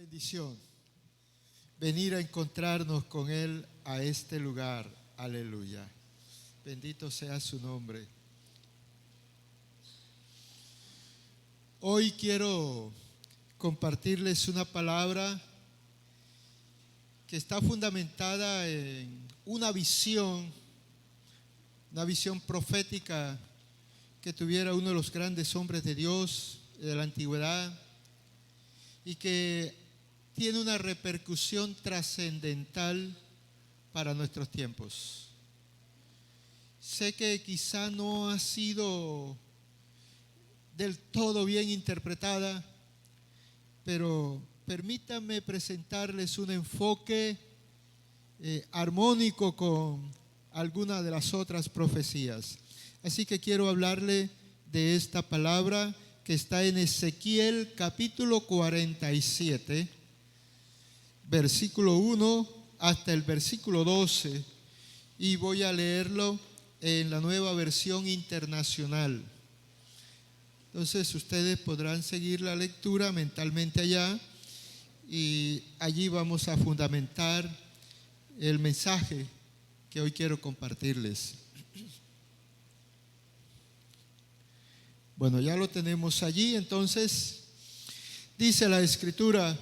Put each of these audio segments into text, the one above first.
bendición venir a encontrarnos con Él a este lugar. Aleluya. Bendito sea su nombre. Hoy quiero compartirles una palabra que está fundamentada en una visión profética que tuviera uno de los grandes hombres de Dios de la antigüedad y que tiene una repercusión trascendental para nuestros tiempos. Sé que quizá no ha sido del todo bien interpretada, pero permítanme presentarles un enfoque armónico con alguna de las otras profecías. Así que quiero hablarle de esta palabra que está en Ezequiel capítulo 47, versículo 1 hasta el versículo 12, y voy a leerlo en la Nueva Versión Internacional. Entonces ustedes podrán seguir la lectura mentalmente allá y allí vamos a fundamentar el mensaje que hoy quiero compartirles. Bueno, ya lo tenemos allí. Entonces dice la Escritura: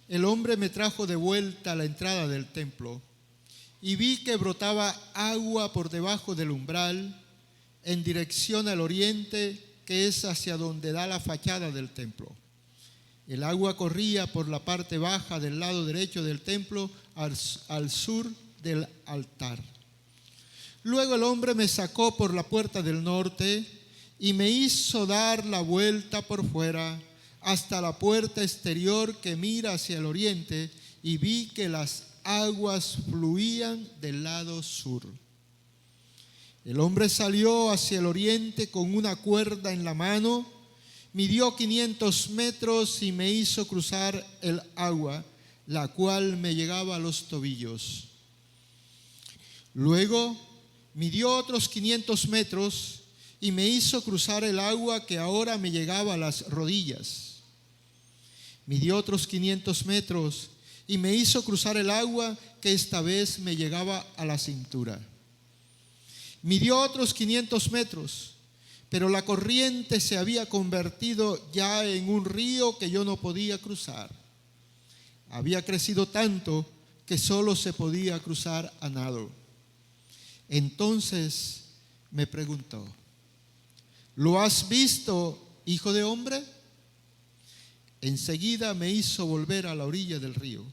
el hombre me trajo de vuelta a la entrada del templo y vi que brotaba agua por debajo del umbral en dirección al oriente, que es hacia donde da la fachada del templo. El agua corría por la parte baja del lado derecho del templo al sur del altar. Luego el hombre me sacó por la puerta del norte y me hizo dar la vuelta por fuera hasta la puerta exterior que mira hacia el oriente, y vi que las aguas fluían del lado sur. El hombre salió hacia el oriente con una cuerda en la mano, midió 500 metros y me hizo cruzar el agua, la cual me llegaba a los tobillos. Luego midió otros 500 metros y me hizo cruzar el agua que ahora me llegaba a las rodillas. Midió otros 500 metros y me hizo cruzar el agua que esta vez me llegaba a la cintura. Midió otros 500 metros, pero la corriente se había convertido ya en un río que yo no podía cruzar. Había crecido tanto que solo se podía cruzar a nado. Entonces me preguntó: ¿lo has visto, hijo de hombre? Enseguida me hizo volver a la orilla del río,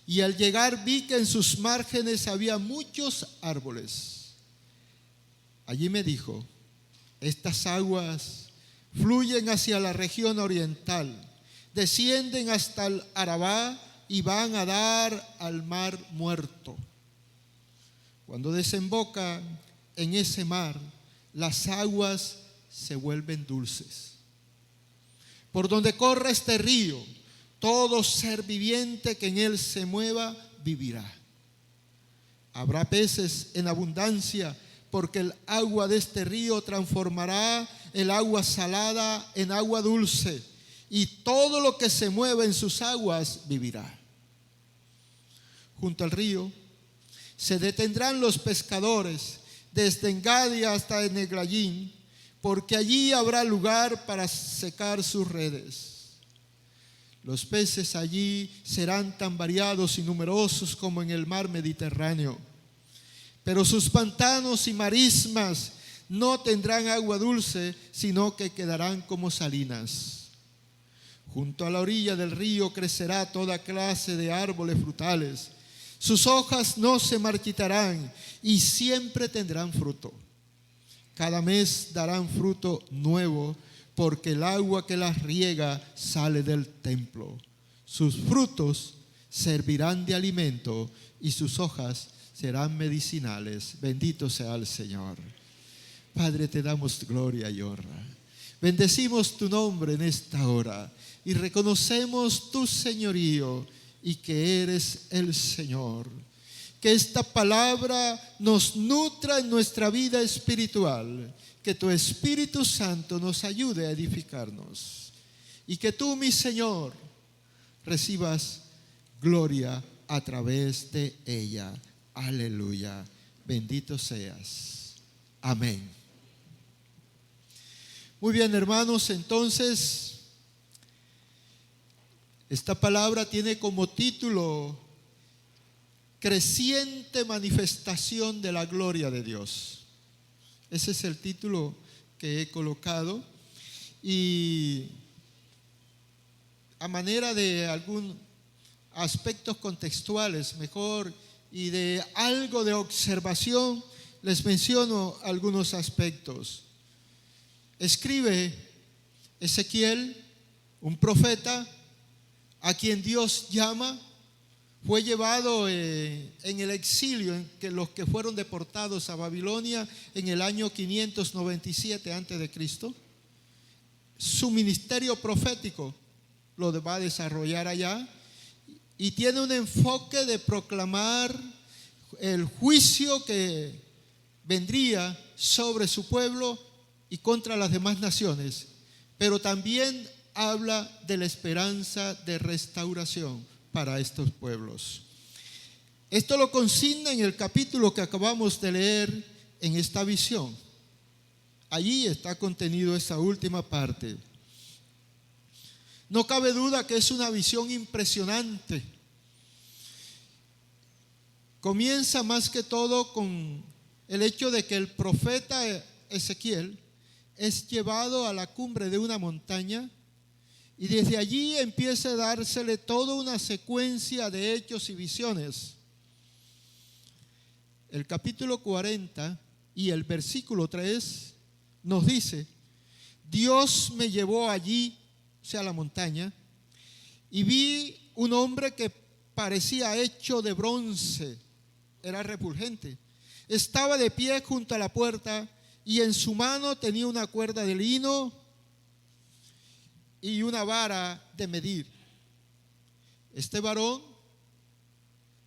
y al llegar vi que en sus márgenes había muchos árboles. Allí me dijo: estas aguas fluyen hacia la región oriental, descienden hasta el Arabá y van a dar al mar Muerto. Cuando desembocan en ese mar, las aguas se vuelven dulces. Por donde corra este río, todo ser viviente que en él se mueva vivirá. Habrá peces en abundancia, porque el agua de este río transformará el agua salada en agua dulce, y todo lo que se mueva en sus aguas vivirá. Junto al río se detendrán los pescadores desde Engadi hasta Eneglayín, porque allí habrá lugar para secar sus redes. Los peces allí serán tan variados y numerosos como en el mar Mediterráneo, pero sus pantanos y marismas no tendrán agua dulce, sino que quedarán como salinas. Junto a la orilla del río crecerá toda clase de árboles frutales. Sus hojas no se marchitarán y siempre tendrán fruto. Cada mes darán fruto nuevo, porque el agua que las riega sale del templo. Sus frutos servirán de alimento y sus hojas serán medicinales. Bendito sea el Señor. Padre, te damos gloria y honra. Bendecimos tu nombre en esta hora y reconocemos tu señorío y que eres el Señor. Que esta palabra nos nutra en nuestra vida espiritual. Que tu Espíritu Santo nos ayude a edificarnos. Y que tú, mi Señor, recibas gloria a través de ella. Aleluya. Bendito seas. Amén. Muy bien, hermanos, entonces esta palabra tiene como título Creciente manifestación de la gloria de Dios. Ese es el título que he colocado, y a manera de algún aspectos contextuales mejor y de algo de observación, les menciono algunos aspectos. Escribe Ezequiel, un profeta a quien Dios llama. Fue llevado en el exilio, en que los que fueron deportados a Babilonia en el año 597 a.C. Su ministerio profético lo va a desarrollar allá, y tiene un enfoque de proclamar el juicio que vendría sobre su pueblo y contra las demás naciones, pero también habla de la esperanza de restauración para estos pueblos. Esto lo consigna en el capítulo que acabamos de leer en esta visión. Allí está contenido esa última parte. No cabe duda que es una visión impresionante. Comienza más que todo con el hecho de que el profeta Ezequiel es llevado a la cumbre de una montaña, y desde allí empieza a dársele toda una secuencia de hechos y visiones. El capítulo 40 y el versículo 3 nos dice: Dios me llevó allí, o sea, a la montaña, y vi un hombre que parecía hecho de bronce, era refulgente. Estaba de pie junto a la puerta, y en su mano tenía una cuerda de lino y una vara de medir. Este varón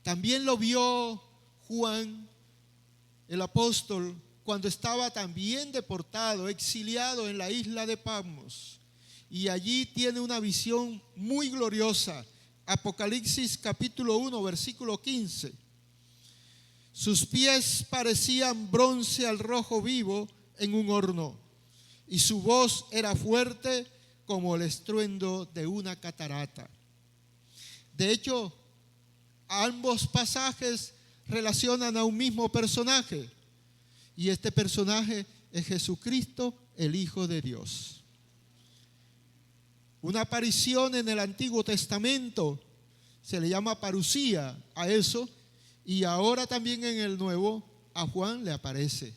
también lo vio Juan, el apóstol, cuando estaba también deportado, exiliado en la isla de Patmos, y allí tiene una visión muy gloriosa. Apocalipsis capítulo 1 versículo 15. Sus pies parecían bronce al rojo vivo en un horno, y su voz era fuerte como el estruendo de una catarata. De hecho, ambos pasajes relacionan a un mismo personaje, y este personaje es Jesucristo, el Hijo de Dios. Una aparición en el Antiguo Testamento se le llama parusía a eso, y ahora también en el Nuevo a Juan le aparece,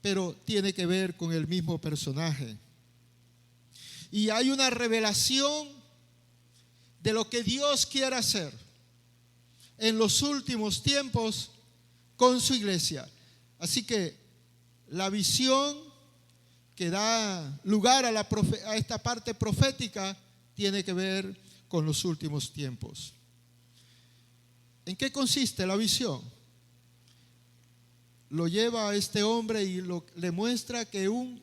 pero tiene que ver con el mismo personaje. Y hay una revelación de lo que Dios quiere hacer en los últimos tiempos con su iglesia. Así que la visión que da lugar a esta parte profética tiene que ver con los últimos tiempos. ¿En qué consiste la visión? Lo lleva a este hombre y le muestra que un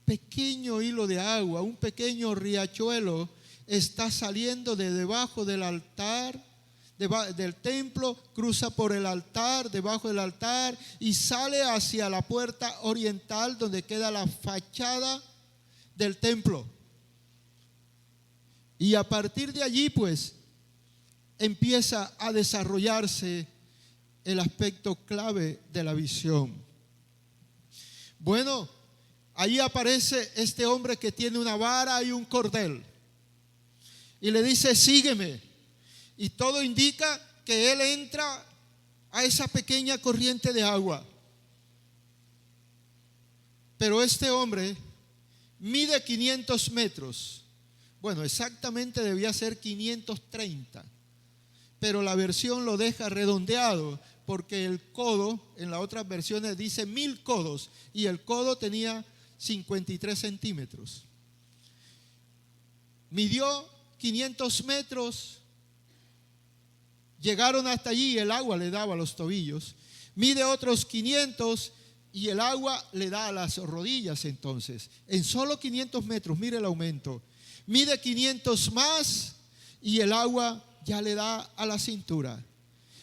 pequeño hilo de agua, un pequeño riachuelo está saliendo de debajo del altar, del templo, cruza por el altar, debajo del altar, y sale hacia la puerta oriental donde queda la fachada del templo. Y a partir de allí, pues, empieza a desarrollarse el aspecto clave de la visión. Bueno, ahí aparece este hombre que tiene una vara y un cordel, y le dice: sígueme. Y todo indica que él entra a esa pequeña corriente de agua. Pero este hombre mide 500 metros. Bueno, exactamente debía ser 530, pero la versión lo deja redondeado, porque el codo, en las otras versiones dice 1000 codos, y el codo tenía 53 centímetros. Midió 500 metros, llegaron hasta allí y el agua le daba a los tobillos. Mide otros 500 y el agua le da a las rodillas. Entonces, en solo 500 metros, mire el aumento. Mide 500 más y el agua ya le da a la cintura.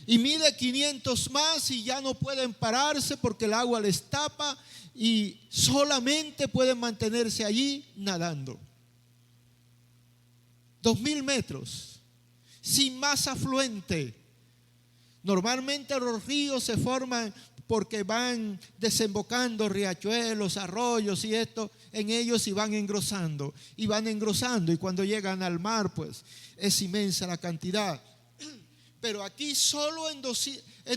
Y mide 500 más y ya no pueden pararse porque el agua les tapa y solamente pueden mantenerse allí nadando. 2000 metros, sin más afluente. Normalmente los ríos se forman porque van desembocando riachuelos, arroyos y esto en ellos y van engrosando. Y cuando llegan al mar pues es inmensa la cantidad. Pero aquí solo en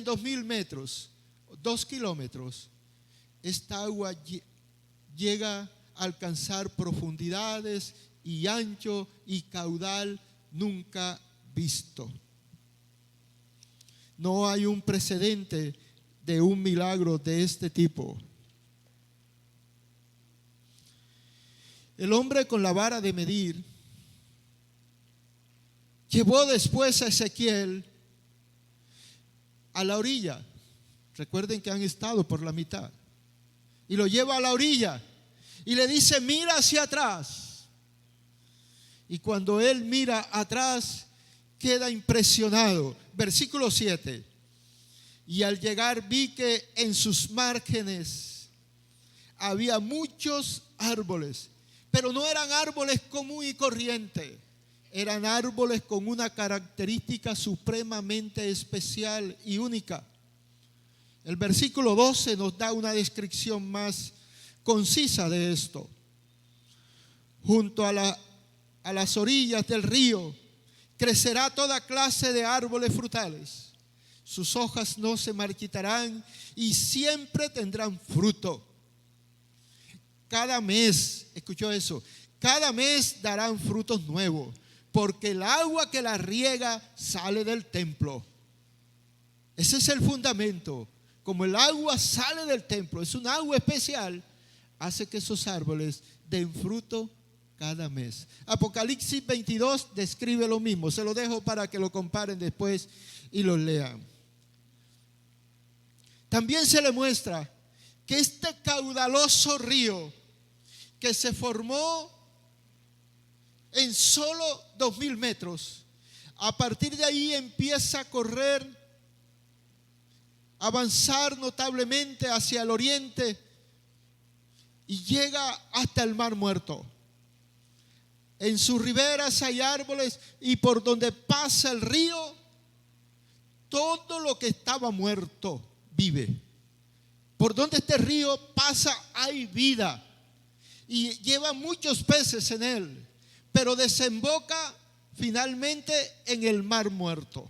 2000 metros, 2 kilómetros, esta agua llega a alcanzar profundidades y ancho y caudal nunca visto. No hay un precedente de un milagro de este tipo. El hombre con la vara de medir llevó después a Ezequiel a la orilla. Recuerden que han estado por la mitad. Y lo lleva a la orilla y le dice: mira hacia atrás. Y cuando él mira atrás, queda impresionado. Versículo 7. Y al llegar vi que en sus márgenes había muchos árboles, pero no eran árboles común y corriente. Eran árboles con una característica supremamente especial y única. El versículo 12 nos da una descripción más concisa de esto. Junto a las orillas del río crecerá toda clase de árboles frutales. Sus hojas no se marchitarán y siempre tendrán fruto. Cada mes, escuchó eso, cada mes darán frutos nuevos, porque el agua que la riega sale del templo. Ese es el fundamento. Como el agua sale del templo, es un agua especial, hace que esos árboles den fruto cada mes. Apocalipsis 22 describe lo mismo. Se lo dejo para que lo comparen después y lo lean. También se le muestra que este caudaloso río que se formó en solo 2000 metros, a partir de ahí empieza a correr, avanzar notablemente hacia el oriente y llega hasta el Mar Muerto. En sus riberas hay árboles y por donde pasa el río, todo lo que estaba muerto vive. Por donde este río pasa hay vida y lleva muchos peces en él, pero desemboca finalmente en el Mar Muerto.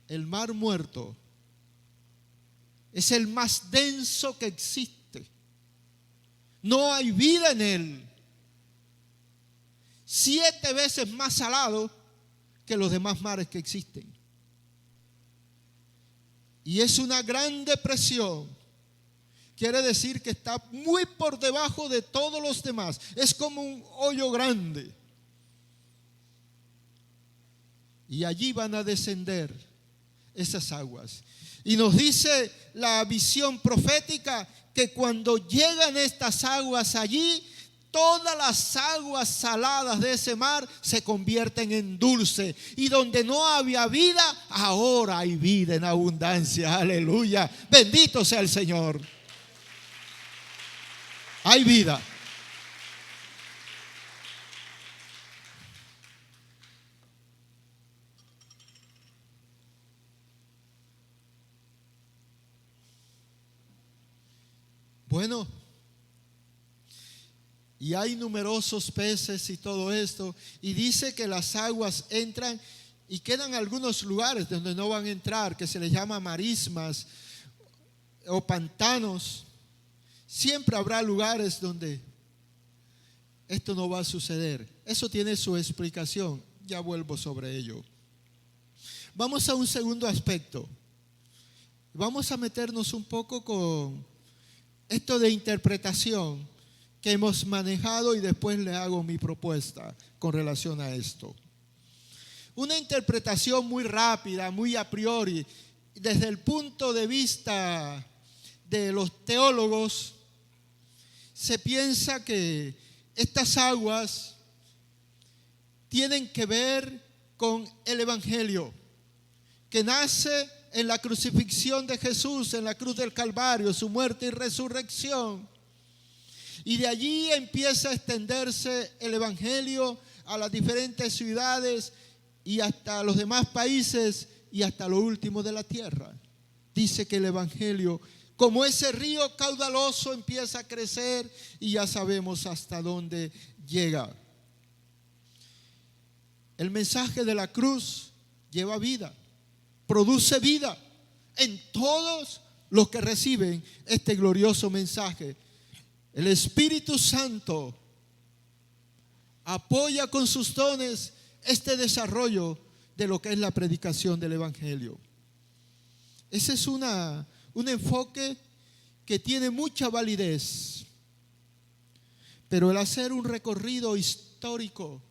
El Mar Muerto es el más denso que existe. No hay vida en él. 7 veces más salado que los demás mares que existen. Y es una gran depresión. Quiere decir que está muy por debajo de todos los demás. Es como un hoyo grande. Y allí van a descender esas aguas. Y nos dice la visión profética que cuando llegan estas aguas allí, todas las aguas saladas de ese mar se convierten en dulce. Y donde no había vida, ahora hay vida en abundancia. Aleluya. Bendito sea el Señor. Hay vida. Bueno, y hay numerosos peces y todo esto, y dice que las aguas entran y quedan algunos lugares donde no van a entrar, que se les llama marismas o pantanos. Siempre habrá lugares donde esto no va a suceder. Eso tiene su explicación, ya vuelvo sobre ello. Vamos a un segundo aspecto. Vamos a meternos un poco con esto de interpretación que hemos manejado y después le hago mi propuesta con relación a esto. Una interpretación muy rápida, muy a priori, desde el punto de vista de los teólogos, se piensa que estas aguas tienen que ver con el Evangelio, que nace en la crucifixión de Jesús, en la cruz del Calvario, su muerte y resurrección. Y de allí empieza a extenderse el Evangelio a las diferentes ciudades y hasta los demás países y hasta lo último de la tierra. Dice que el Evangelio, como ese río caudaloso, empieza a crecer y ya sabemos hasta dónde llega. El mensaje de la cruz lleva vida, produce vida en todos los que reciben este glorioso mensaje. El Espíritu Santo apoya con sus dones este desarrollo de lo que es la predicación del Evangelio. Ese es un enfoque que tiene mucha validez, pero el hacer un recorrido histórico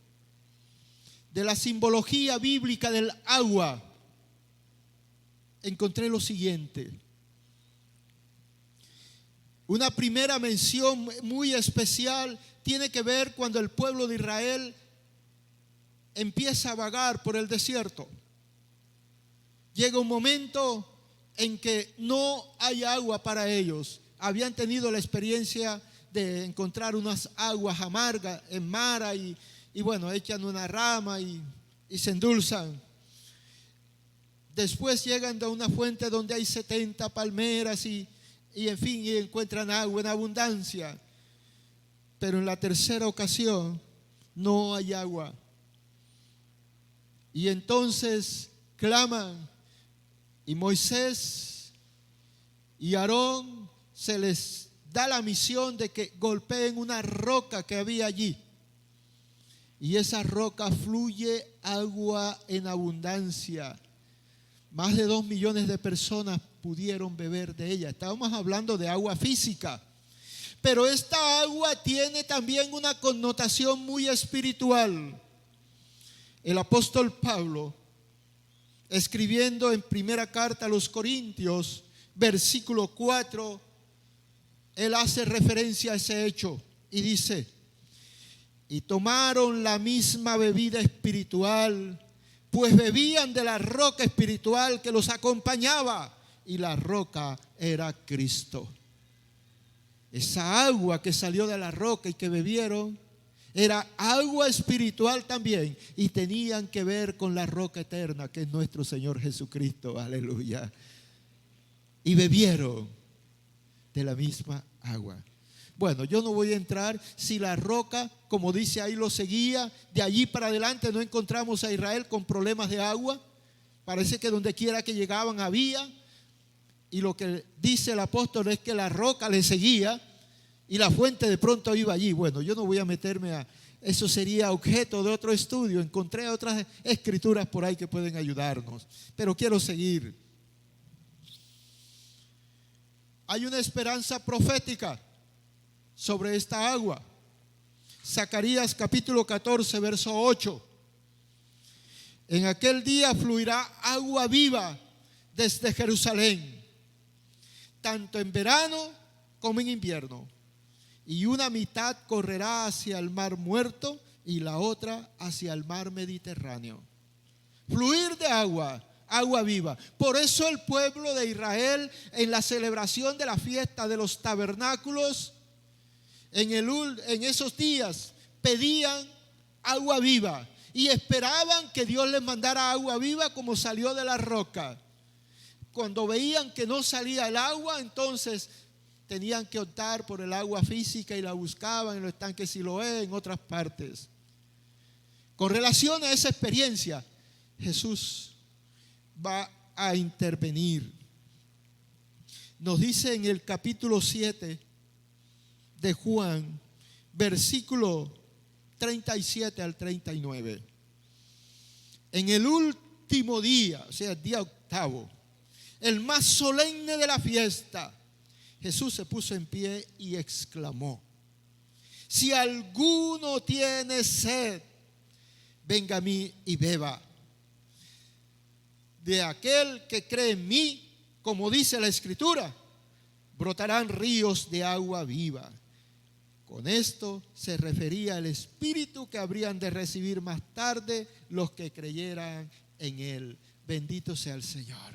de la simbología bíblica del agua, encontré lo siguiente. Una primera mención muy especial tiene que ver cuando el pueblo de Israel empieza a vagar por el desierto. Llega un momento en que no hay agua para ellos. Habían tenido la experiencia de encontrar unas aguas amargas en Mara y bueno, echan una rama y se endulzan. Después llegan a una fuente donde hay 70 palmeras y en fin, y encuentran agua en abundancia. Pero en la tercera ocasión no hay agua. Y entonces claman, y Moisés y Aarón se les da la misión de que golpeen una roca que había allí. Y esa roca fluye agua en abundancia. Más de 2 millones de personas pudieron beber de ella. Estábamos hablando de agua física. Pero esta agua tiene también una connotación muy espiritual. El apóstol Pablo, escribiendo en primera carta a los Corintios, versículo 4, él hace referencia a ese hecho y dice: y tomaron la misma bebida espiritual, pues bebían de la roca espiritual que los acompañaba, y la roca era Cristo. Esa agua que salió de la roca y que bebieron era agua espiritual también, y tenían que ver con la roca eterna que es nuestro Señor Jesucristo. Aleluya. Y bebieron de la misma agua. Bueno, yo no voy a entrar si la roca, como dice ahí, lo seguía. De allí para adelante no encontramos a Israel con problemas de agua. Parece que donde quiera que llegaban había. Y lo que dice el apóstol es que la roca le seguía y la fuente de pronto iba allí. Bueno, yo no voy a meterme a... Eso sería objeto de otro estudio. Encontré otras escrituras por ahí que pueden ayudarnos. Pero quiero seguir. Hay una esperanza profética sobre esta agua. Zacarías capítulo 14, verso 8. En aquel día fluirá agua viva desde Jerusalén, tanto en verano como en invierno. Y una mitad correrá hacia el mar muerto y la otra hacia el mar Mediterráneo. Fluir de agua, agua viva. Por eso el pueblo de Israel, en la celebración de la fiesta de los tabernáculos, en esos días pedían agua viva y esperaban que Dios les mandara agua viva como salió de la roca. Cuando veían que no salía el agua, entonces tenían que optar por el agua física y la buscaban en los estanques Siloé, en otras partes. Con relación a esa experiencia, Jesús va a intervenir. Nos dice en el capítulo 7 de Juan, versículo 37 al 39. En el último día, o sea, el día octavo, el más solemne de la fiesta, Jesús se puso en pie y exclamó: si alguno tiene sed, venga a mí y beba. De aquel que cree en mí, como dice la Escritura, brotarán ríos de agua viva. Con esto se refería al Espíritu que habrían de recibir más tarde los que creyeran en Él. Bendito sea el Señor.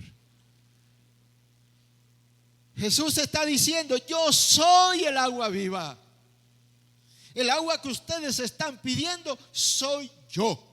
Jesús está diciendo: yo soy el agua viva. El agua que ustedes están pidiendo soy yo.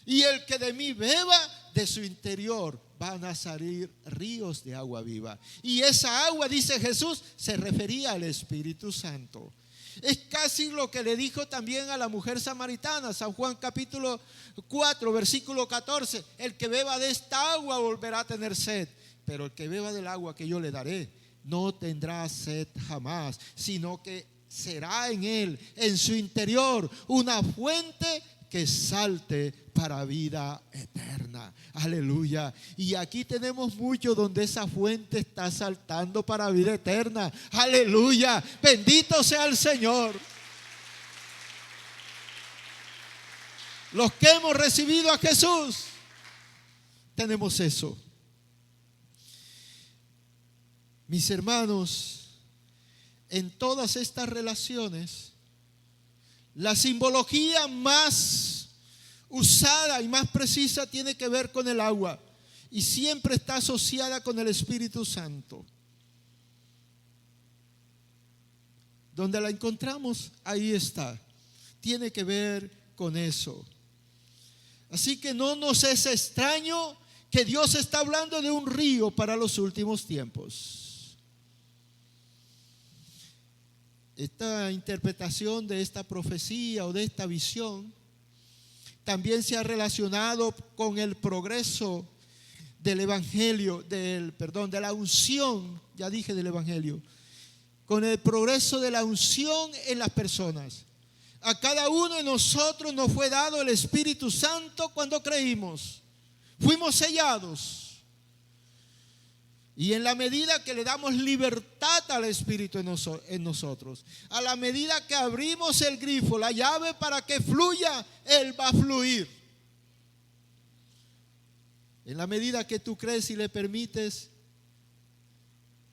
Y el que de mí beba, de su interior van a salir ríos de agua viva. Y esa agua, dice Jesús, se refería al Espíritu Santo. Es casi lo que le dijo también a la mujer samaritana, San Juan capítulo 4, versículo 14. El que beba de esta agua volverá a tener sed, pero el que beba del agua que yo le daré no tendrá sed jamás, sino que será en él, en su interior, una fuente que salte para vida eterna. Aleluya. Y aquí tenemos mucho donde esa fuente está saltando para vida eterna. Aleluya. Bendito sea el Señor. Los que hemos recibido a Jesús tenemos eso. Mis hermanos, en todas estas relaciones, la simbología más usada y más precisa tiene que ver con el agua y siempre está asociada con el Espíritu Santo. Donde la encontramos, ahí está. Tiene que ver con eso. Así que no nos es extraño que Dios está hablando de un río para los últimos tiempos. Esta interpretación de esta profecía o de esta visión también se ha relacionado con el progreso del evangelio, de la unción, ya dije del evangelio, con el progreso de la unción en las personas. A cada uno de nosotros nos fue dado el Espíritu Santo cuando creímos. Fuimos sellados. Y en la medida que le damos libertad al Espíritu en nosotros, a la medida que abrimos el grifo, la llave para que fluya, Él va a fluir. En la medida que tú crees y le permites,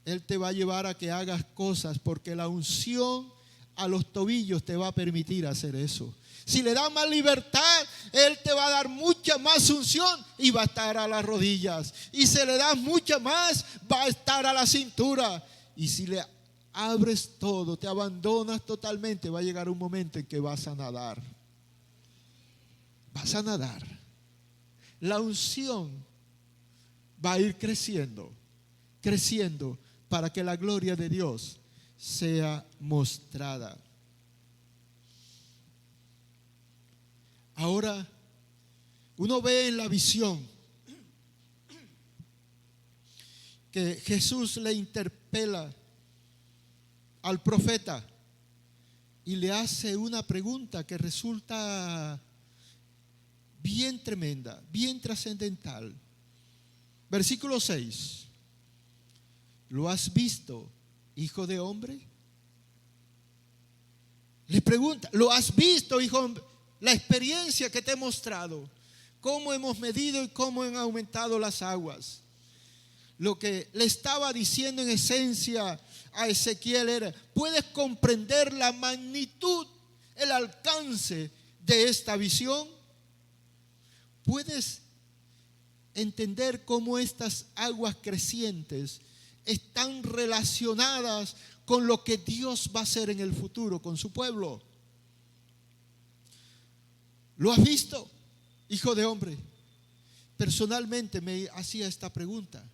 Él te va a llevar a que hagas cosas, porque la unción a los tobillos te va a permitir hacer eso. Si le das más libertad, Él te va a dar mucha más unción y va a estar a las rodillas. Y si le das mucha más, va a estar a la cintura. Y si le abres todo, te abandonas totalmente, va a llegar un momento en que vas a nadar. Vas a nadar. La unción va a ir creciendo, creciendo para que la gloria de Dios sea mostrada. Ahora, uno ve en la visión que Jesús le interpela al profeta y le hace una pregunta que resulta bien tremenda, bien trascendental. Versículo 6. ¿Lo has visto, hijo de hombre? Le pregunta, ¿lo has visto, hijo de hombre? La experiencia que te he mostrado, cómo hemos medido y cómo han aumentado las aguas. Lo que le estaba diciendo en esencia a Ezequiel era: ¿puedes comprender la magnitud, el alcance de esta visión? ¿Puedes entender cómo estas aguas crecientes están relacionadas con lo que Dios va a hacer en el futuro con su pueblo? ¿Lo has visto, hijo de hombre? Personalmente me hacía esta pregunta: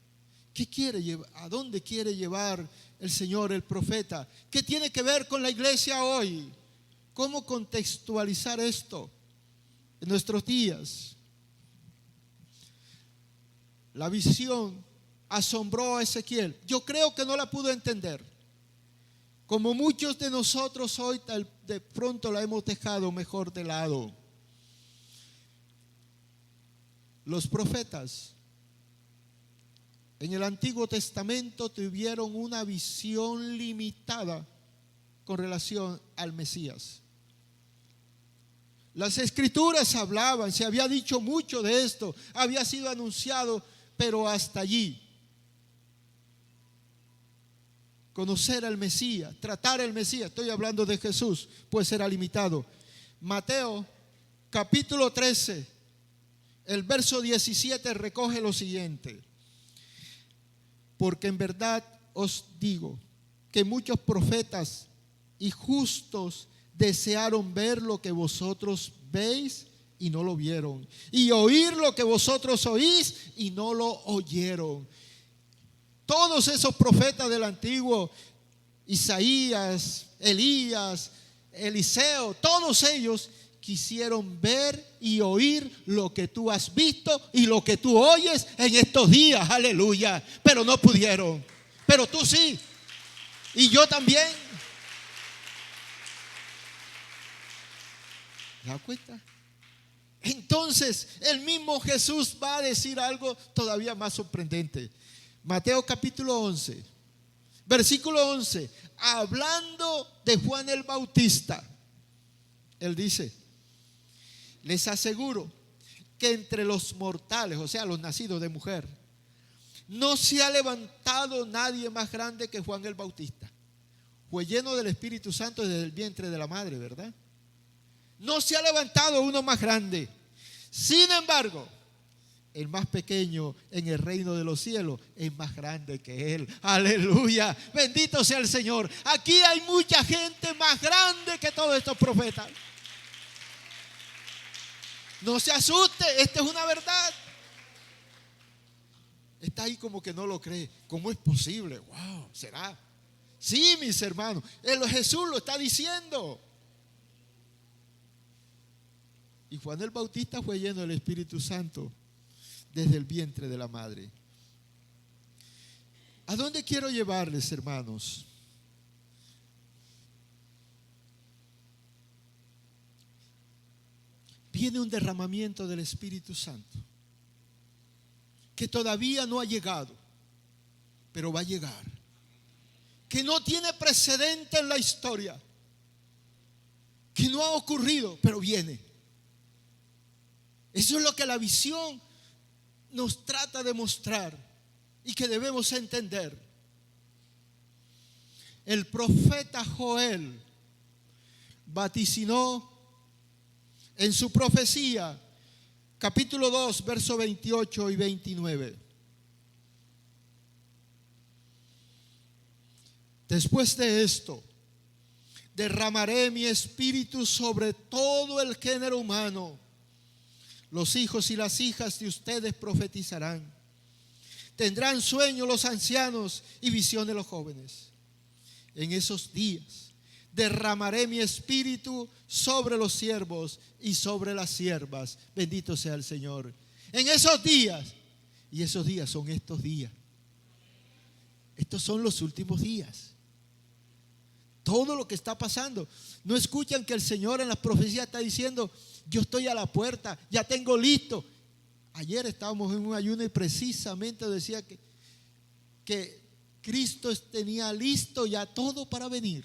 ¿qué quiere llevar? ¿A dónde quiere llevar el Señor, el profeta? ¿Qué tiene que ver con la iglesia hoy? ¿Cómo contextualizar esto en nuestros días? La visión asombró a Ezequiel. Yo creo que no la pudo entender. Como muchos de nosotros hoy, de pronto la hemos dejado mejor de lado. Los profetas en el Antiguo Testamento tuvieron una visión limitada con relación al Mesías. Las Escrituras hablaban, se había dicho mucho de esto, había sido anunciado, pero hasta allí. conocer al Mesías, tratar al Mesías, estoy hablando de Jesús, pues será limitado. Mateo capítulo 13, el verso 17 recoge lo siguiente: porque en verdad os digo que muchos profetas y justos desearon ver lo que vosotros veis y no lo vieron, y oír lo que vosotros oís y no lo oyeron. Todos esos profetas del antiguo, Isaías, Elías, Eliseo, todos ellos quisieron ver y oír lo que tú has visto y lo que tú oyes en estos días, aleluya, pero no pudieron. Pero tú sí, y yo también. ¿Te das cuenta? Entonces el mismo Jesús va a decir algo todavía más sorprendente. Mateo capítulo 11, versículo 11, hablando de Juan el Bautista, él dice: les aseguro que entre los mortales, o sea, los nacidos de mujer, no se ha levantado nadie más grande que Juan el Bautista. Fue lleno del Espíritu Santo desde el vientre de la madre, ¿verdad? No se ha levantado uno más grande. Sin embargo, el más pequeño en el reino de los cielos es más grande que él. Aleluya, bendito sea el Señor. Aquí hay mucha gente más grande que todos estos profetas. No se asuste, esta es una verdad. Está ahí como que no lo cree. ¿Cómo es posible? Wow, ¿será? Sí, mis hermanos, Jesús lo está diciendo. Y Juan el Bautista fue lleno del Espíritu Santo desde el vientre de la madre. ¿A dónde quiero llevarles, hermanos? Viene un derramamiento del Espíritu Santo que todavía no ha llegado, pero va a llegar. Que no tiene precedente en la historia, que no ha ocurrido, pero viene. Eso es lo que la visión nos trata de mostrar y que debemos entender. El profeta Joel vaticinó en su profecía, capítulo 2, versos 28 y 29. Después de esto, derramaré mi espíritu sobre todo el género humano. Los hijos y las hijas de ustedes profetizarán. Tendrán sueños los ancianos y visiones los jóvenes. En esos días derramaré mi espíritu sobre los siervos y sobre las siervas. Bendito sea el Señor. En esos días, y esos días son estos días. Estos son los últimos días. Todo lo que está pasando. ¿No escuchan que el Señor en las profecías está diciendo: yo estoy a la puerta, ya tengo listo? Ayer estábamos en un ayuno y precisamente decía que Cristo tenía listo ya todo para venir.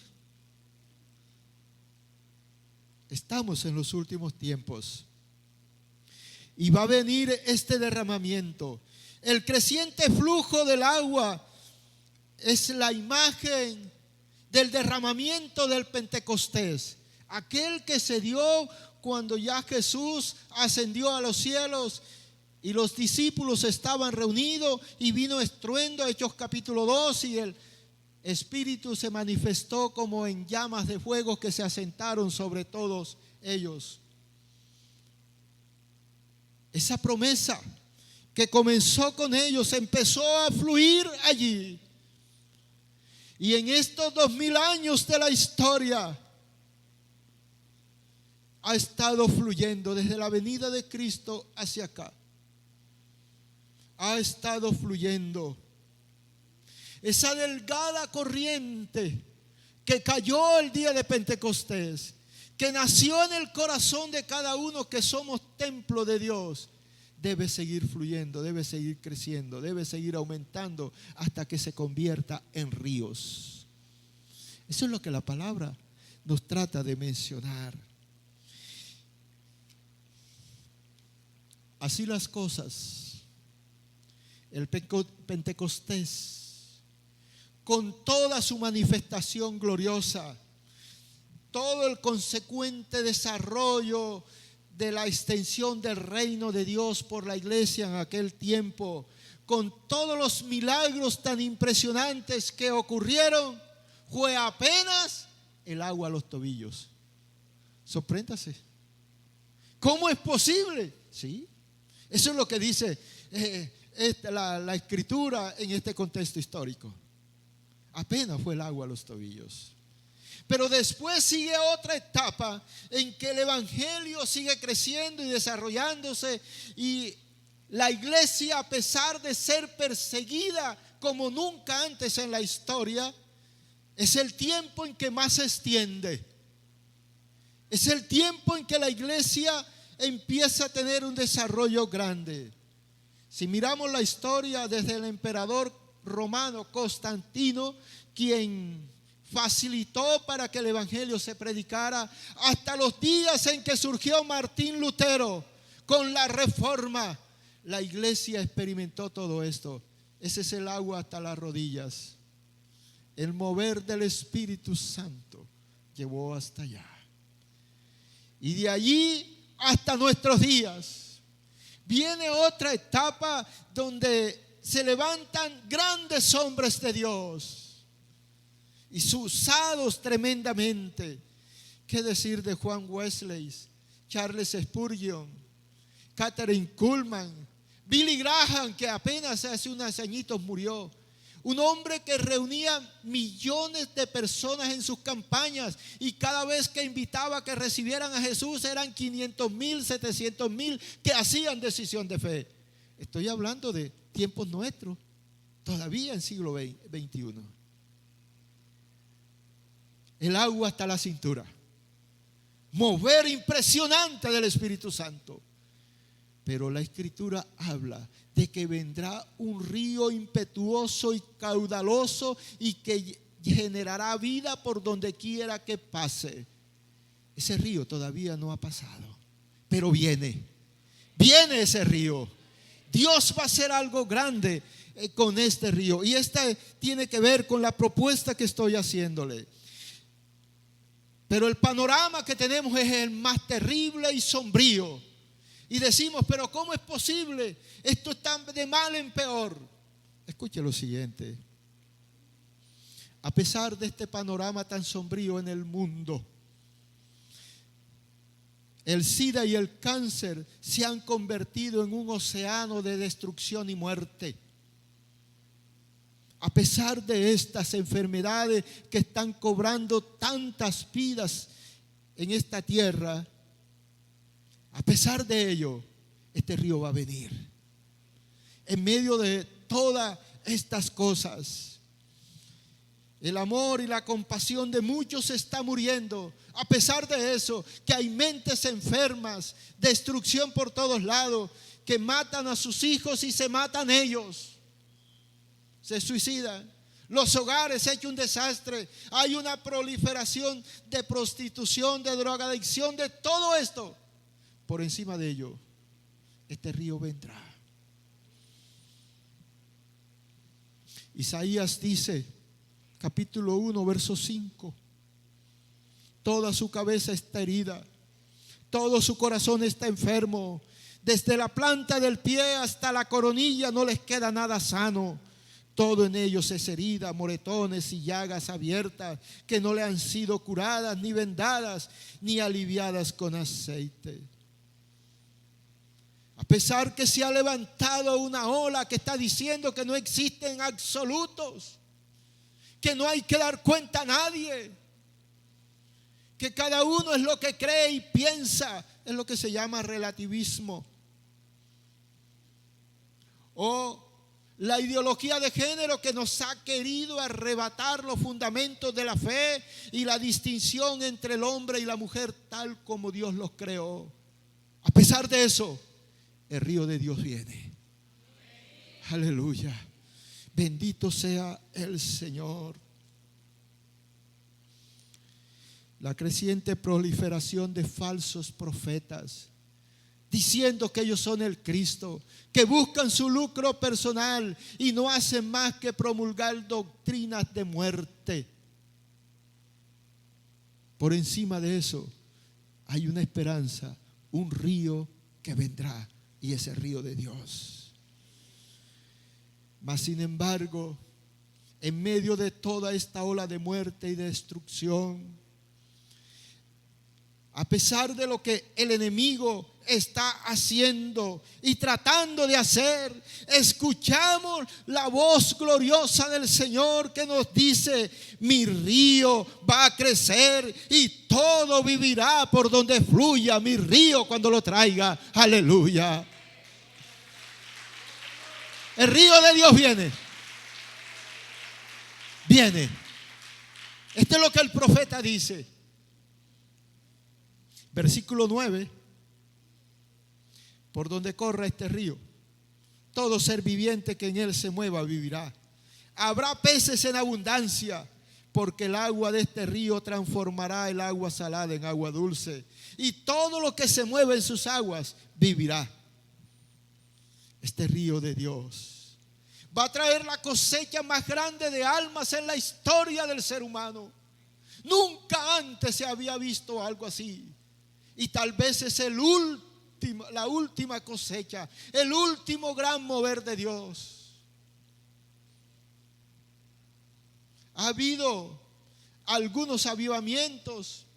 Estamos en los últimos tiempos y va a venir este derramamiento. El creciente flujo del agua es la imagen del derramamiento del Pentecostés, aquel que se dio cuando ya Jesús ascendió a los cielos y los discípulos estaban reunidos y vino estruendo, Hechos capítulo 2, y el Espíritu se manifestó como en llamas de fuego que se asentaron sobre todos ellos. Esa promesa que comenzó con ellos empezó a fluir allí. Y en estos 2000 años de la historia ha estado fluyendo desde la venida de Cristo hacia acá. Ha estado fluyendo esa delgada corriente que cayó el día de Pentecostés, que nació en el corazón de cada uno que somos templo de Dios. Debe seguir fluyendo, debe seguir creciendo, debe seguir aumentando hasta que se convierta en ríos. Eso es lo que la palabra nos trata de mencionar. Así las cosas, el Pentecostés con toda su manifestación gloriosa, todo el consecuente desarrollo de la extensión del reino de Dios por la iglesia en aquel tiempo, con todos los milagros tan impresionantes que ocurrieron, fue apenas el agua a los tobillos. Sorpréndase. ¿Cómo es posible? Sí, eso es lo que dice la escritura en este contexto histórico. Apenas fue el agua a los tobillos. Pero después sigue otra etapa en que el evangelio sigue creciendo y desarrollándose, y la iglesia, a pesar de ser perseguida como nunca antes en la historia, es el tiempo en que más se extiende. Es el tiempo en que la iglesia empieza a tener un desarrollo grande. Si miramos la historia desde el emperador romano Constantino, quien facilitó para que el evangelio se predicara, hasta los días en que surgió Martín Lutero con la reforma, la iglesia experimentó todo esto. Ese es el agua hasta las rodillas. El mover del Espíritu Santo llevó hasta allá. Y de allí hasta nuestros días viene otra etapa donde se levantan grandes hombres de Dios y usados tremendamente. ¿Qué decir de Juan Wesley, Charles Spurgeon, Catherine Kuhlman, Billy Graham, que apenas hace unos añitos murió? Un hombre que reunía millones de personas en sus campañas, y cada vez que invitaba a que recibieran a Jesús eran 500,000, 700,000 que hacían decisión de fe. Estoy hablando de tiempos nuestros, todavía en siglo XXI. El agua hasta la cintura, mover impresionante del Espíritu Santo. Pero la escritura habla de que vendrá un río impetuoso y caudaloso y que generará vida por donde quiera que pase. Ese río todavía no ha pasado, pero viene ese río. Dios va a hacer algo grande con este río, y esta tiene que ver con la propuesta que estoy haciéndole. Pero el panorama que tenemos es el más terrible y sombrío. Y decimos, pero ¿cómo es posible? Esto está de mal en peor. Escuche lo siguiente. A pesar de este panorama tan sombrío en el mundo, el SIDA y el cáncer se han convertido en un océano de destrucción y muerte. A pesar de estas enfermedades que están cobrando tantas vidas en esta tierra, a pesar de ello, este río va a venir. En medio de todas estas cosas, el amor y la compasión de muchos está muriendo. A pesar de eso, que hay mentes enfermas, destrucción por todos lados, que matan a sus hijos y se matan ellos. Se suicidan. Los hogares se ha hecho un desastre. Hay una proliferación de prostitución, de drogadicción, de todo esto. Por encima de ello, este río vendrá. Isaías dice, capítulo 1, verso 5: toda su cabeza está herida, todo su corazón está enfermo. Desde la planta del pie hasta la coronilla no les queda nada sano. Todo en ellos es herida, moretones y llagas abiertas que no le han sido curadas, ni vendadas, ni aliviadas con aceite. A pesar que se ha levantado una ola que está diciendo que no existen absolutos, que no hay que dar cuenta a nadie, que cada uno es lo que cree y piensa, es lo que se llama relativismo. O la ideología de género que nos ha querido arrebatar los fundamentos de la fe y la distinción entre el hombre y la mujer tal como Dios los creó. A pesar de eso, el río de Dios viene. Aleluya. Bendito sea el Señor. La creciente proliferación de falsos profetas, diciendo que ellos son el Cristo, que buscan su lucro personal y no hacen más que promulgar doctrinas de muerte. Por encima de eso hay una esperanza, un río que vendrá, y ese río de Dios. Mas sin embargo, en medio de toda esta ola de muerte y destrucción, a pesar de lo que el enemigo está haciendo y tratando de hacer, escuchamos la voz gloriosa del Señor que nos dice: mi río va a crecer y todo vivirá por donde fluya mi río cuando lo traiga. Aleluya. El río de Dios viene. Viene. Esto es lo que el profeta dice. Versículo 9. Por donde corra este río, todo ser viviente que en él se mueva vivirá. Habrá peces en abundancia, porque el agua de este río transformará el agua salada en agua dulce, y todo lo que se mueve en sus aguas vivirá. Este río de Dios va a traer la cosecha más grande de almas en la historia del ser humano. Nunca antes se había visto algo así, y tal vez es la última cosecha, el último gran mover de Dios. Ha habido algunos avivamientos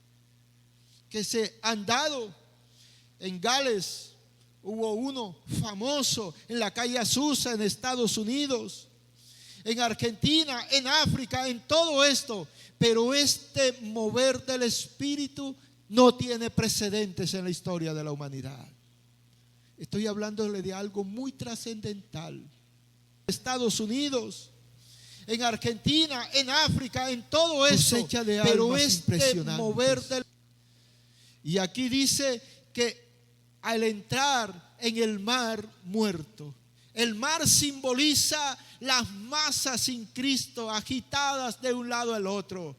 que se han dado. En Gales hubo uno famoso en la calle Azusa en Estados Unidos, en Argentina, en África, en todo esto. Pero este mover del Espíritu no tiene precedentes en la historia de la humanidad. Estoy hablándole de algo muy trascendental. En Estados Unidos, en Argentina, en África, en todo eso. Cosecha de pero este mover del... Y aquí dice que al entrar en el mar muerto, el mar simboliza las masas sin Cristo agitadas de un lado al otro,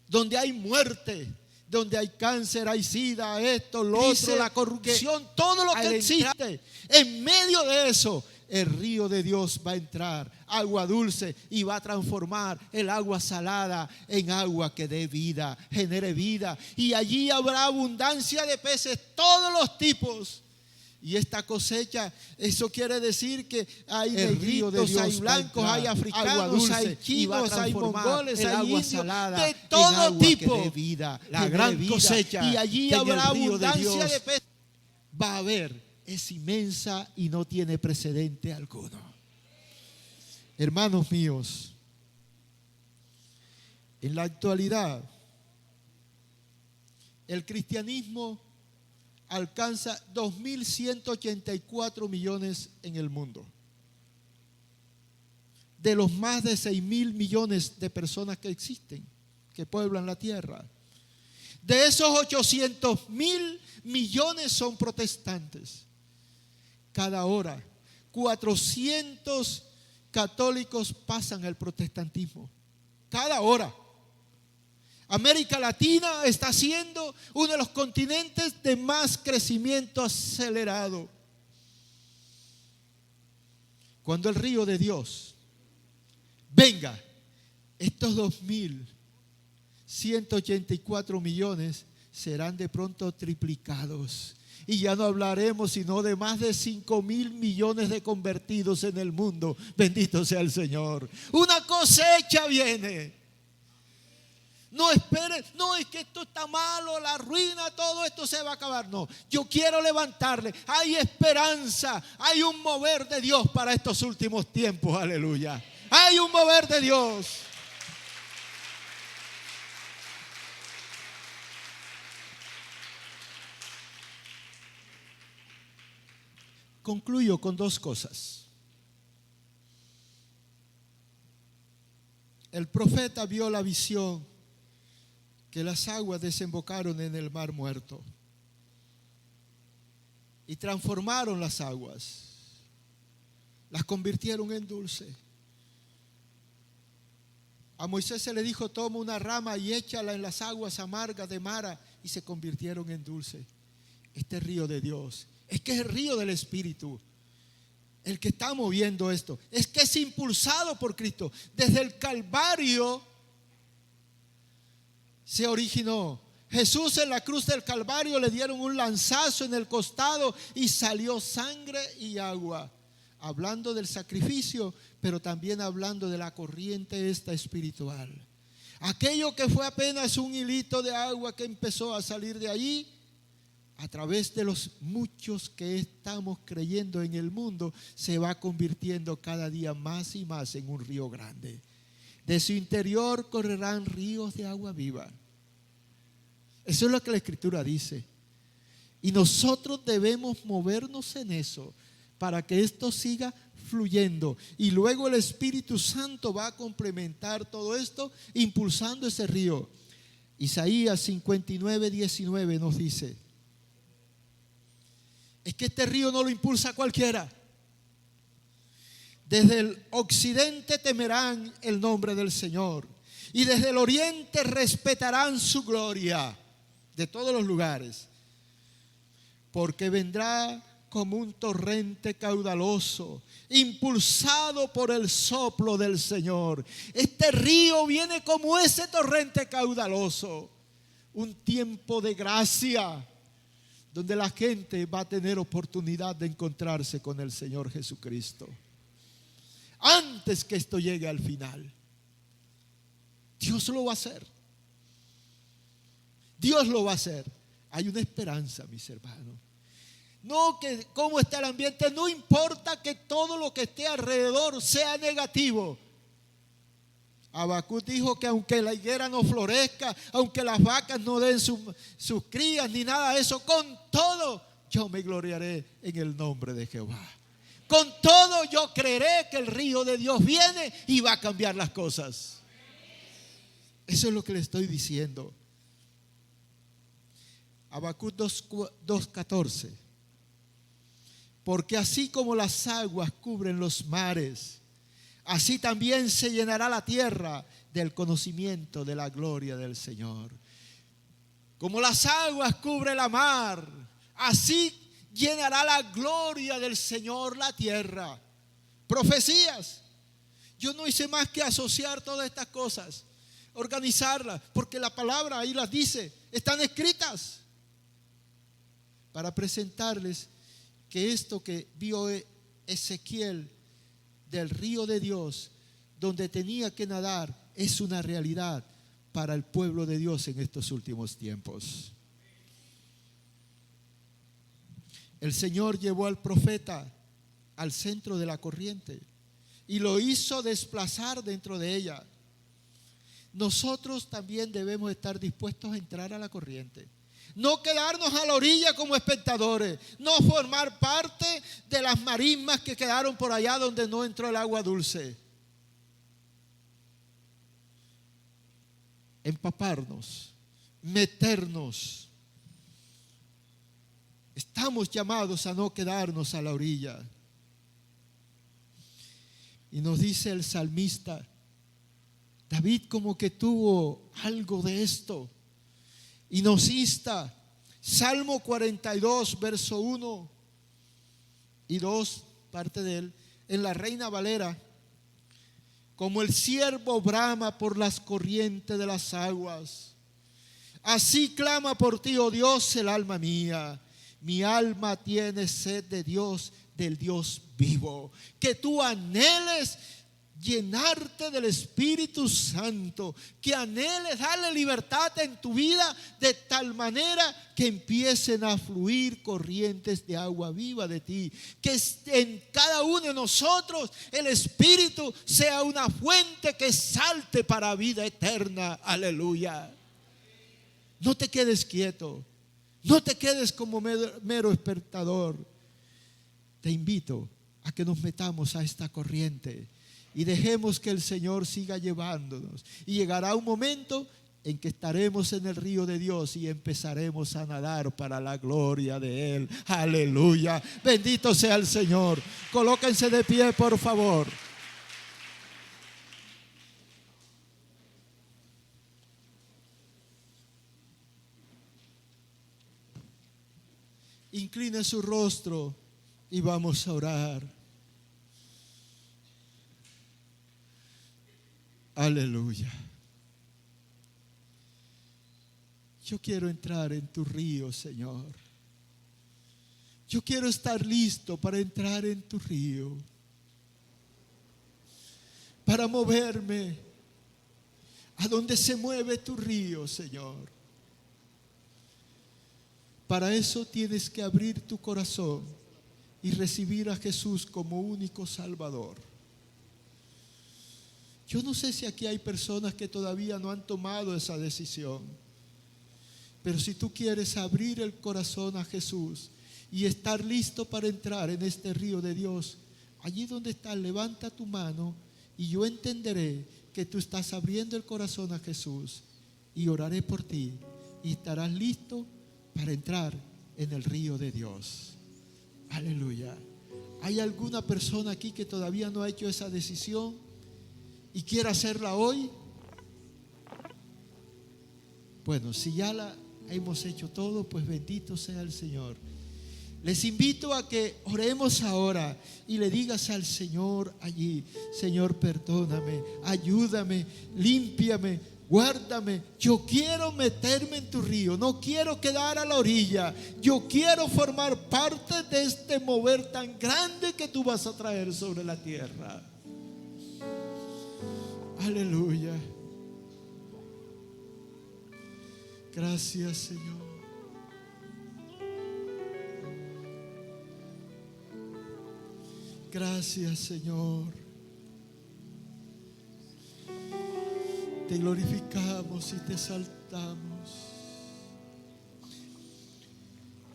donde hay muerte, donde hay cáncer, hay sida, esto, lo otro, la corrupción, todo lo que existe. En medio de eso, el río de Dios va a entrar, agua dulce, y va a transformar el agua salada en agua que dé vida, genere vida. Y allí habrá abundancia de peces, todos los tipos. Y esta cosecha, eso quiere decir que hay negritos, hay blancos, hay africanos, hay chinos, hay mongoles, hay indios, de todo tipo. De vida, la gran cosecha. Y allí habrá abundancia de peces. Va a haber, es inmensa y no tiene precedente alguno. Hermanos míos, en la actualidad, el cristianismo alcanza 2.184 millones en el mundo. De los más de 6.000 millones de personas que existen, que pueblan la tierra, de esos 800.000 millones son protestantes. Cada hora 400 católicos pasan al protestantismo. Cada hora. América Latina está siendo uno de los continentes de más crecimiento acelerado. Cuando el río de Dios venga, estos 2.184 millones serán de pronto triplicados. Y ya no hablaremos sino de más de 5.000 millones de convertidos en el mundo. Bendito sea el Señor. Una cosecha viene. No esperen, no es que esto está malo, la ruina, todo esto se va a acabar. No, yo quiero levantarle. Hay esperanza, hay un mover de Dios para estos últimos tiempos. Aleluya. Hay un mover de Dios. Concluyo con dos cosas. El profeta vio la visión que las aguas desembocaron en el mar muerto y transformaron las aguas, las convirtieron en dulce. A Moisés se le dijo: toma una rama y échala en las aguas amargas de Mara, y se convirtieron en dulce. Este río de Dios Es que es el río del Espíritu el que está moviendo esto. Es que es impulsado por Cristo. Desde el Calvario se originó. Jesús en la cruz del Calvario le dieron un lanzazo en el costado y salió sangre y agua. Hablando del sacrificio, pero también hablando de la corriente esta espiritual. Aquello que fue apenas un hilito de agua que empezó a salir de allí, a través de los muchos que estamos creyendo en el mundo, se va convirtiendo cada día más y más en un río grande. De su interior correrán ríos de agua viva. Eso es lo que la Escritura dice. Y nosotros debemos movernos en eso para que esto siga fluyendo. Y luego el Espíritu Santo va a complementar todo esto, impulsando ese río. Isaías 59:19 nos dice: es que este río no lo impulsa cualquiera. Desde el occidente temerán el nombre del Señor, y desde el oriente respetarán su gloria, de todos los lugares. Porque vendrá como un torrente caudaloso, impulsado por el soplo del Señor. Este río viene como ese torrente caudaloso. Un tiempo de gracia, donde la gente va a tener oportunidad de encontrarse con el Señor Jesucristo. Antes que esto llegue al final, Dios lo va a hacer. Dios lo va a hacer. Hay una esperanza, mis hermanos. No que cómo está el ambiente, no importa que todo lo que esté alrededor sea negativo. Habacuc dijo que aunque la higuera no florezca, aunque las vacas no den sus crías ni nada de eso, con todo yo me gloriaré en el nombre de Jehová. Con todo yo creeré que el río de Dios viene y va a cambiar las cosas. Eso es lo que le estoy diciendo. Habacuc 2:14. Porque así como las aguas cubren los mares, así también se llenará la tierra del conocimiento de la gloria del Señor. Como las aguas cubren la mar, así llenará la gloria del Señor la tierra. Profecías. Yo no hice más que asociar todas estas cosas, organizarlas, porque la palabra ahí las dice, están escritas, para presentarles que esto que vio Ezequiel del río de Dios, donde tenía que nadar, es una realidad para el pueblo de Dios en estos últimos tiempos. El Señor llevó al profeta al centro de la corriente y lo hizo desplazar dentro de ella. Nosotros también debemos estar dispuestos a entrar a la corriente. No quedarnos a la orilla como espectadores, no formar parte de las marismas que quedaron por allá donde no entró el agua dulce. Empaparnos, meternos. Estamos llamados a no quedarnos a la orilla. Y nos dice el salmista, David como que tuvo algo de esto. Y nos insta, Salmo 42, verso 1 y 2, parte de él, en la Reina Valera: como el ciervo brama por las corrientes de las aguas, así clama por ti, oh Dios, el alma mía. Mi alma tiene sed de Dios, del Dios vivo. Que tú anheles llenarte del Espíritu Santo, que anheles darle libertad en tu vida de tal manera que empiecen a fluir corrientes de agua viva de ti, que en cada uno de nosotros el Espíritu sea una fuente que salte para vida eterna. Aleluya. No te quedes quieto, no te quedes como mero espectador. Te invito a que nos metamos a esta corriente y dejemos que el Señor siga llevándonos. Y llegará un momento en que estaremos en el río de Dios y empezaremos a nadar para la gloria de Él. Aleluya. Bendito sea el Señor. Colóquense de pie, por favor. incline su rostro y vamos a orar. Aleluya. Yo quiero entrar en tu río, Señor. Yo quiero estar listo para entrar en tu río, para moverme a donde se mueve tu río, Señor. Para eso tienes que abrir tu corazón y recibir a Jesús como único Salvador. Yo no sé si aquí hay personas que todavía no han tomado esa decisión, pero si tú quieres abrir el corazón a Jesús y estar listo para entrar en este río de Dios, allí donde estás, levanta tu mano y yo entenderé que tú estás abriendo el corazón a Jesús y oraré por ti y estarás listo para entrar en el río de Dios. Aleluya. ¿Hay alguna persona aquí que todavía no ha hecho esa decisión y quiere hacerla hoy? Bueno, si ya la hemos hecho todo, pues bendito sea el Señor. Les invito a que oremos ahora y le digas al Señor allí: Señor, perdóname, ayúdame, límpiame, guárdame. Yo quiero meterme en tu río, no quiero quedar a la orilla. Yo quiero formar parte de este mover tan grande que tú vas a traer sobre la tierra. Aleluya. Gracias, Señor. Gracias, Señor. Te glorificamos y te exaltamos.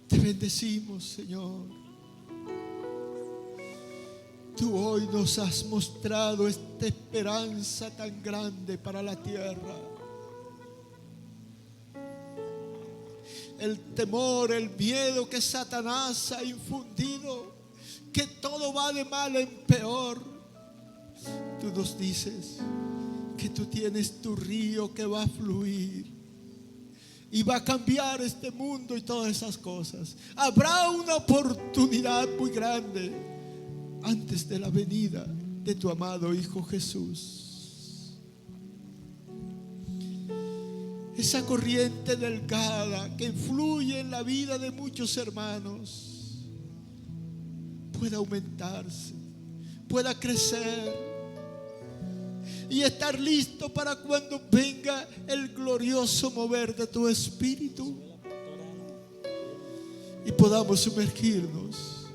Te bendecimos, Señor. Tú hoy nos has mostrado esta esperanza tan grande para la tierra. El temor, el miedo que Satanás ha infundido, que todo va de mal en peor. Tú nos dices que tú tienes tu río que va a fluir y va a cambiar este mundo y todas esas cosas. Habrá una oportunidad muy grande antes de la venida de tu amado Hijo Jesús. Esa corriente delgada que influye en la vida de muchos hermanos pueda aumentarse, pueda crecer y estar listo para cuando venga el glorioso mover de tu Espíritu y podamos sumergirnos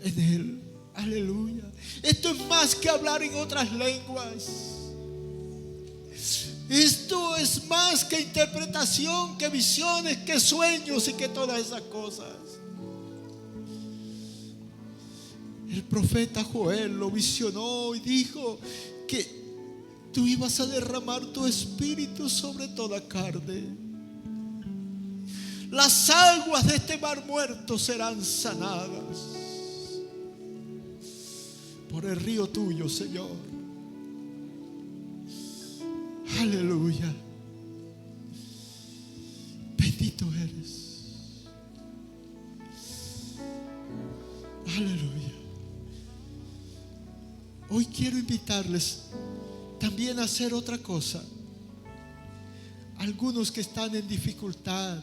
en Él. Aleluya. Esto es más que hablar en otras lenguas. Esto es más que interpretación, que visiones, que sueños y que todas esas cosas. El profeta Joel lo visionó y dijo que tú ibas a derramar tu espíritu sobre toda carne. Las aguas de este mar muerto serán sanadas por el río tuyo, Señor. Aleluya. Bendito eres. Aleluya. Hoy quiero invitarles también a hacer otra cosa. Algunos que están en dificultad,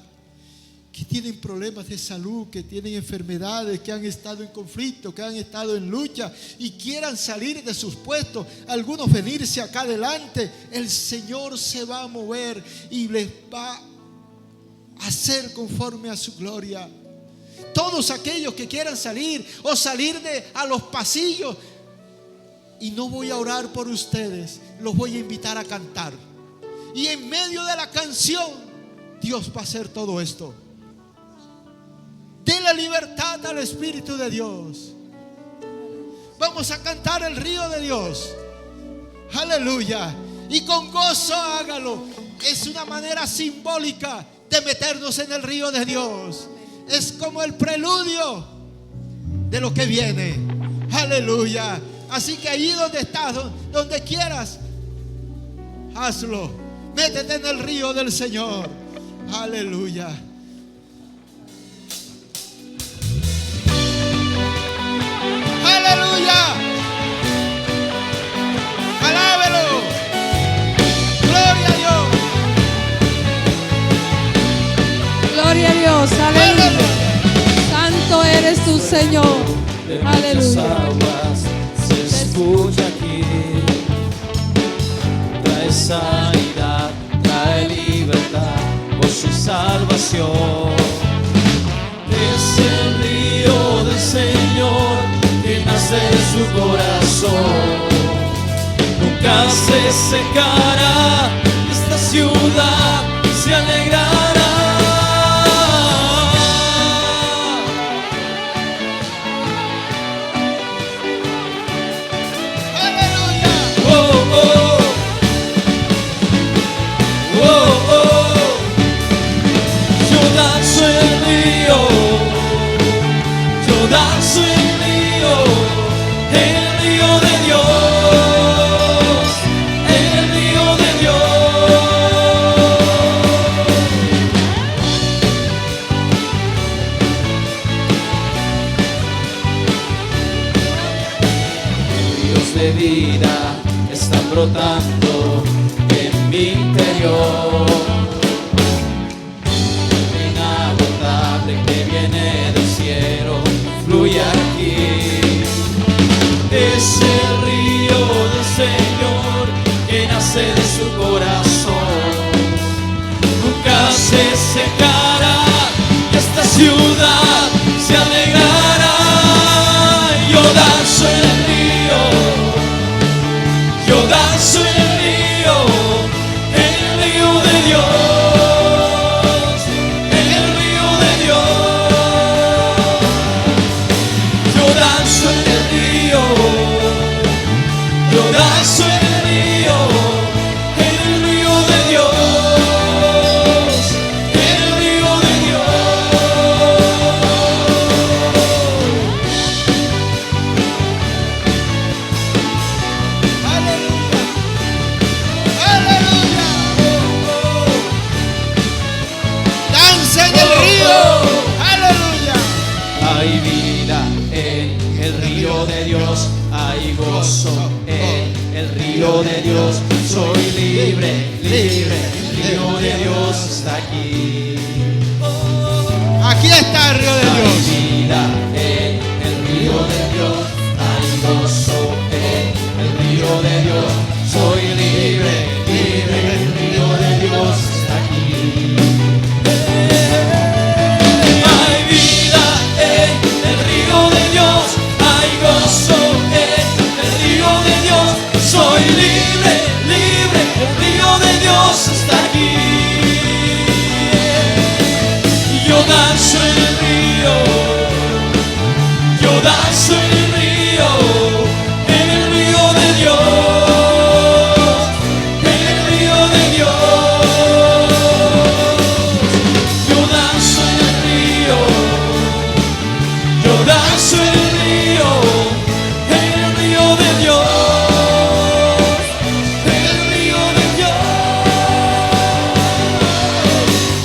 que tienen problemas de salud, que tienen enfermedades, que han estado en conflicto, que han estado en lucha y quieran salir de sus puestos, algunos venirse acá adelante, el Señor se va a mover y les va a hacer conforme a su gloria. Todos aquellos que quieran salir o salir a los pasillos, y no voy a orar por ustedes, los voy a invitar a cantar. Y en medio de la canción, Dios va a hacer todo esto. De la libertad al Espíritu de Dios. Vamos a cantar el río de Dios. Aleluya. Y con gozo hágalo. Es una manera simbólica de meternos en el río de Dios. Es como el preludio de lo que viene. Aleluya. Así que allí donde estás, donde quieras, hazlo. Métete en el río del Señor. Aleluya. nunca se secará, esta ciudad se alegrará. ¡Aleluya! Oh, oh. Oh, oh. Yo danzo el río, yo danzo el río de Dios, el río de Dios. Ríos de vida están brotando en mi interior, inagotable que viene del cielo, fluye aquí. Es el río del Señor que nace de su corazón, nunca se secará y esta ciudad se alegrará. Yo danzo el río, yo danzo el río de Dios, el río de Dios. Yo danzo el río, yo danzo el río de Dios, el río de Dios. ¡Aleluya! ¡Aleluya! ¡Danza en el río! ¡Aleluya! Hay vida en el río de Dios, hay gozo en el río de Dios. Soy libre, libre, el río de Dios está aquí. Aquí está el río de Hay Dios. vida en el río de Dios, hay gozo en el río de Dios. Soy libre, libre, el río de Dios está aquí. Hay vida en el río de Dios, hay gozo en el río de Dios. Soy libre, libre, el río de Dios está aquí. Yo danzo el río, yo danzo el río de Dios, el río de Dios. Yo danzo el río, yo danzo el río de Dios, el río de Dios.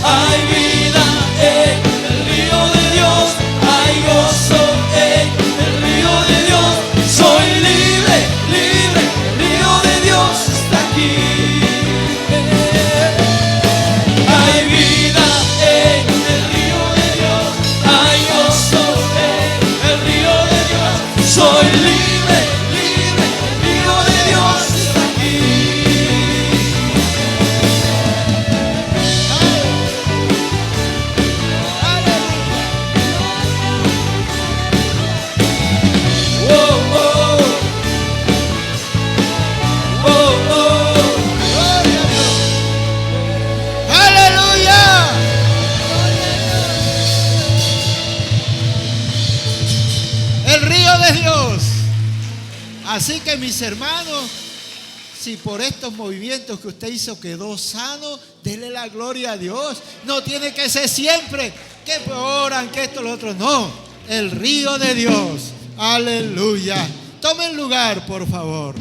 Hay vida en el río de Dios, hay gozo en el río de Dios. Soy libre, libre, el río de Dios está aquí. Hay vida en el río de Dios, hay gozo en el río de Dios. Soy libre, libre, el río de Dios está aquí. Oh, oh, oh, oh. ¡Gloria a Dios! ¡Aleluya! El río de Dios. Así que mis hermanos, si por estos movimientos que usted hizo quedó sano, dele la gloria a Dios. No tiene que ser siempre que oran, que esto, lo otro. No, el río de Dios. Aleluya. Tomen lugar, por favor.